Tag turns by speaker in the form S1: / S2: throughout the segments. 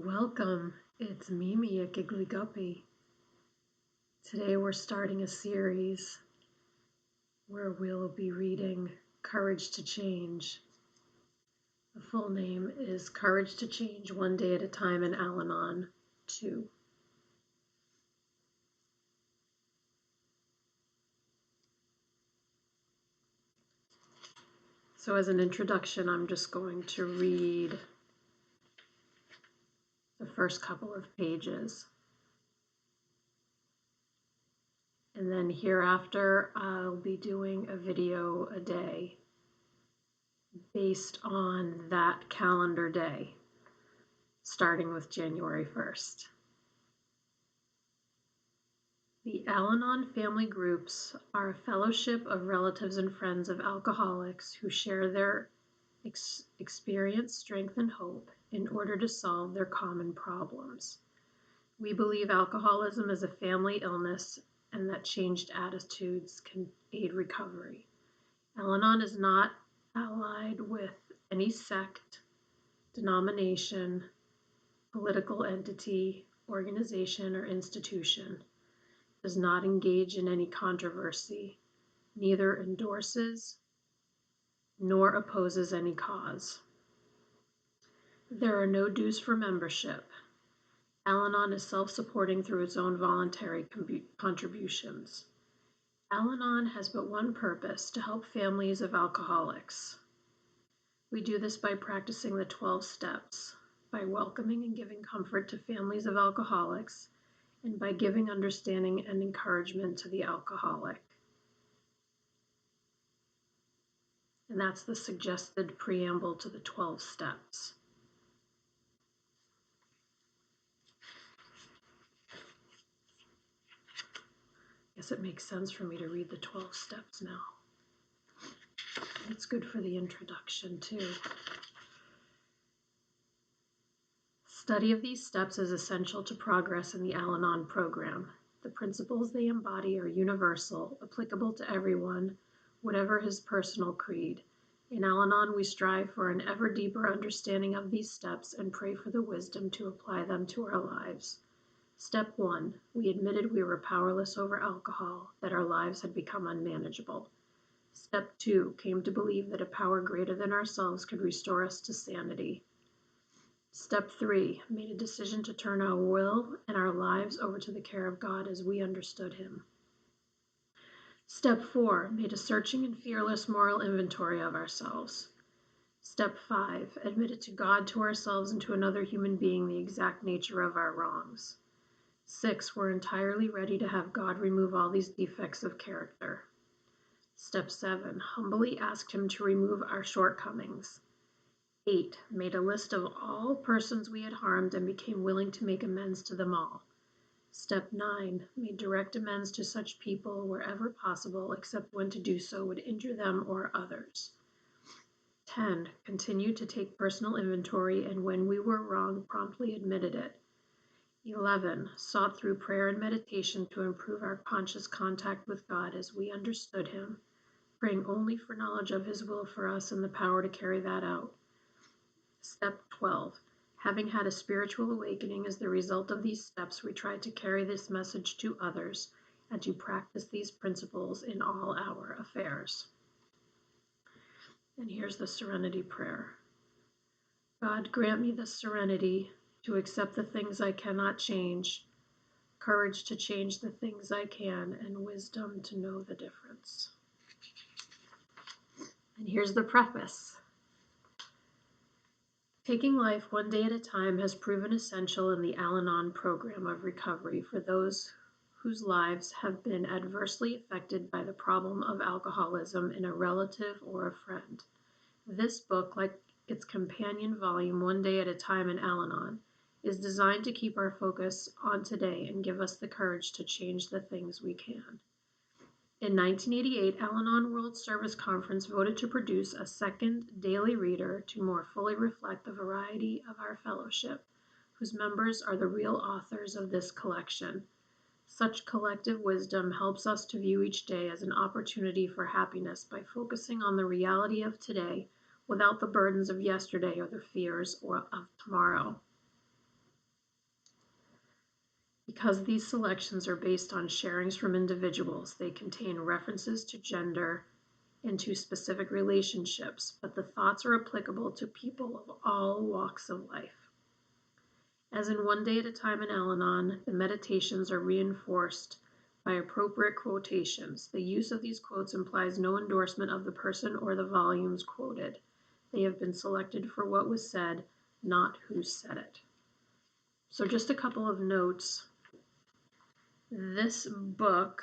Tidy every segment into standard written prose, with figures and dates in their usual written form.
S1: Welcome, it's Mimi at Giggly Guppy. Today we're starting a series where we'll be reading Courage to Change. The full name is Courage to Change One Day at a Time in Al-Anon II. So as an introduction, I'm just going to read the first couple of pages. And then hereafter, I'll be doing a video a day based on that calendar day, starting with January 1st. The Al-Anon Family Groups are a fellowship of relatives and friends of alcoholics who share their experience, strength, and hope in order to solve their common problems. We believe alcoholism is a family illness and that changed attitudes can aid recovery. Al-Anon is not allied with any sect, denomination, political entity, organization, or institution. Does not engage in any controversy, neither endorses nor opposes any cause. There are no dues for membership. Al-Anon is self-supporting through its own voluntary contributions. Al-Anon has but one purpose: to help families of alcoholics. We do this by practicing the 12 steps, by welcoming and giving comfort to families of alcoholics, and by giving understanding and encouragement to the alcoholic. And that's the suggested preamble to the 12 steps. I guess it makes sense for me to read the 12 steps now. It's good for the introduction too. Study of these steps is essential to progress in the Al-Anon program. The principles they embody are universal, applicable to everyone, whatever his personal creed. In Al-Anon, we strive for an ever deeper understanding of these steps and pray for the wisdom to apply them to our lives. Step 1. We admitted we were powerless over alcohol, that our lives had become unmanageable. Step 2. Came to believe that a power greater than ourselves could restore us to sanity. Step 3. Made a decision to turn our will and our lives over to the care of God as we understood Him. Step 4. Made a searching and fearless moral inventory of ourselves. Step 5. Admitted to God, to ourselves, and to another human being the exact nature of our wrongs. 6. We're entirely ready to have God remove all these defects of character. Step 7. Humbly asked Him to remove our shortcomings. 8. Made a list of all persons we had harmed and became willing to make amends to them all. Step 9. Made direct amends to such people wherever possible, except when to do so would injure them or others. 10. Continued to take personal inventory, and when we were wrong, promptly admitted it. 11. Sought through prayer and meditation to improve our conscious contact with God as we understood Him, praying only for knowledge of His will for us and the power to carry that out. Step 12. Having had a spiritual awakening as the result of these steps, we try to carry this message to others and to practice these principles in all our affairs. And here's the serenity prayer. God, grant me the serenity to accept the things I cannot change, courage to change the things I can, and wisdom to know the difference. And here's the preface. Taking life one day at a time has proven essential in the Al-Anon program of recovery for those whose lives have been adversely affected by the problem of alcoholism in a relative or a friend. This book, like its companion volume, One Day at a Time in Al-Anon, is designed to keep our focus on today and give us the courage to change the things we can. In 1988, Al-Anon World Service Conference voted to produce a second daily reader to more fully reflect the variety of our fellowship, whose members are the real authors of this collection. Such collective wisdom helps us to view each day as an opportunity for happiness by focusing on the reality of today without the burdens of yesterday or the fears of tomorrow. Because these selections are based on sharings from individuals, they contain references to gender and to specific relationships, but the thoughts are applicable to people of all walks of life. As in One Day at a Time in Al-Anon, the meditations are reinforced by appropriate quotations. The use of these quotes implies no endorsement of the person or the volumes quoted. They have been selected for what was said, not who said it. So just a couple of notes. This book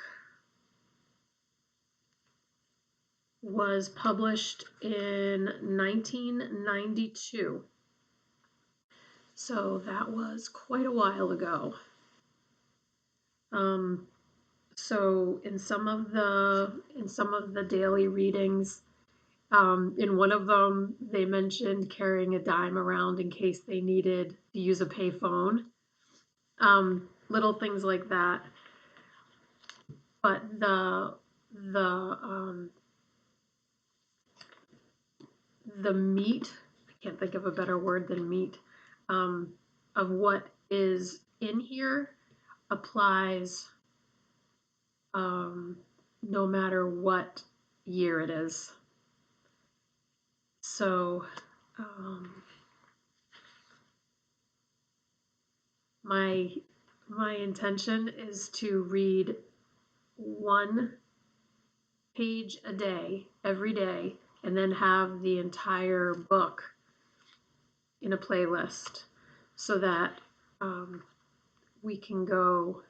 S1: was published in 1992. So that was quite a while ago. So in some of the daily readings, in one of them they mentioned carrying a dime around in case they needed to use a payphone. Little things like that. But the meat, I can't think of a better word than meat, of what is in here applies no matter what year it is. So my intention is to read one page a day, every day, and then have the entire book in a playlist so that we can go,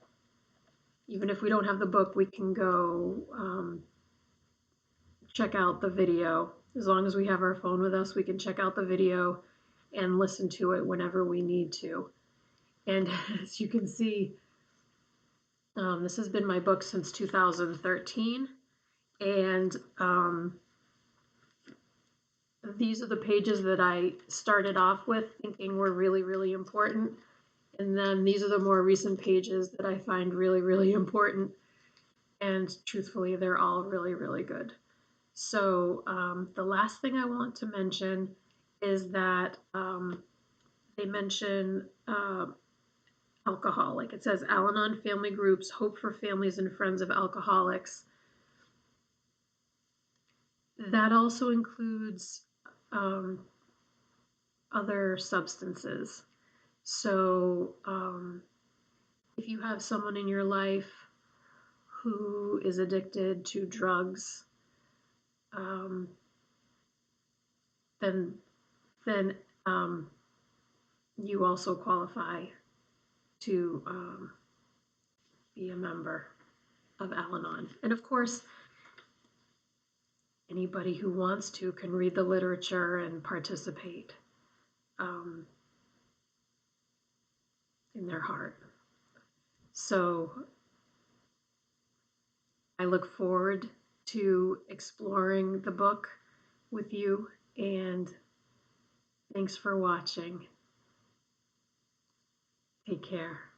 S1: even if we don't have the book, we can go check out the video. As long as we have our phone with us, we can check out the video and listen to it whenever we need to. And as you can see, this has been my book since 2013. And these are the pages that I started off with thinking were really, really important. And then these are the more recent pages that I find really, really important. And truthfully, they're all really, really good. So the last thing I want to mention is that they mention alcohol. Like it says, Al-Anon Family Groups, hope for families and friends of alcoholics. That also includes other substances. So if you have someone in your life who is addicted to drugs, then you also qualify to be a member of Al-Anon. And of course, anybody who wants to can read the literature and participate in their heart. So I look forward to exploring the book with you, and thanks for watching. Take care.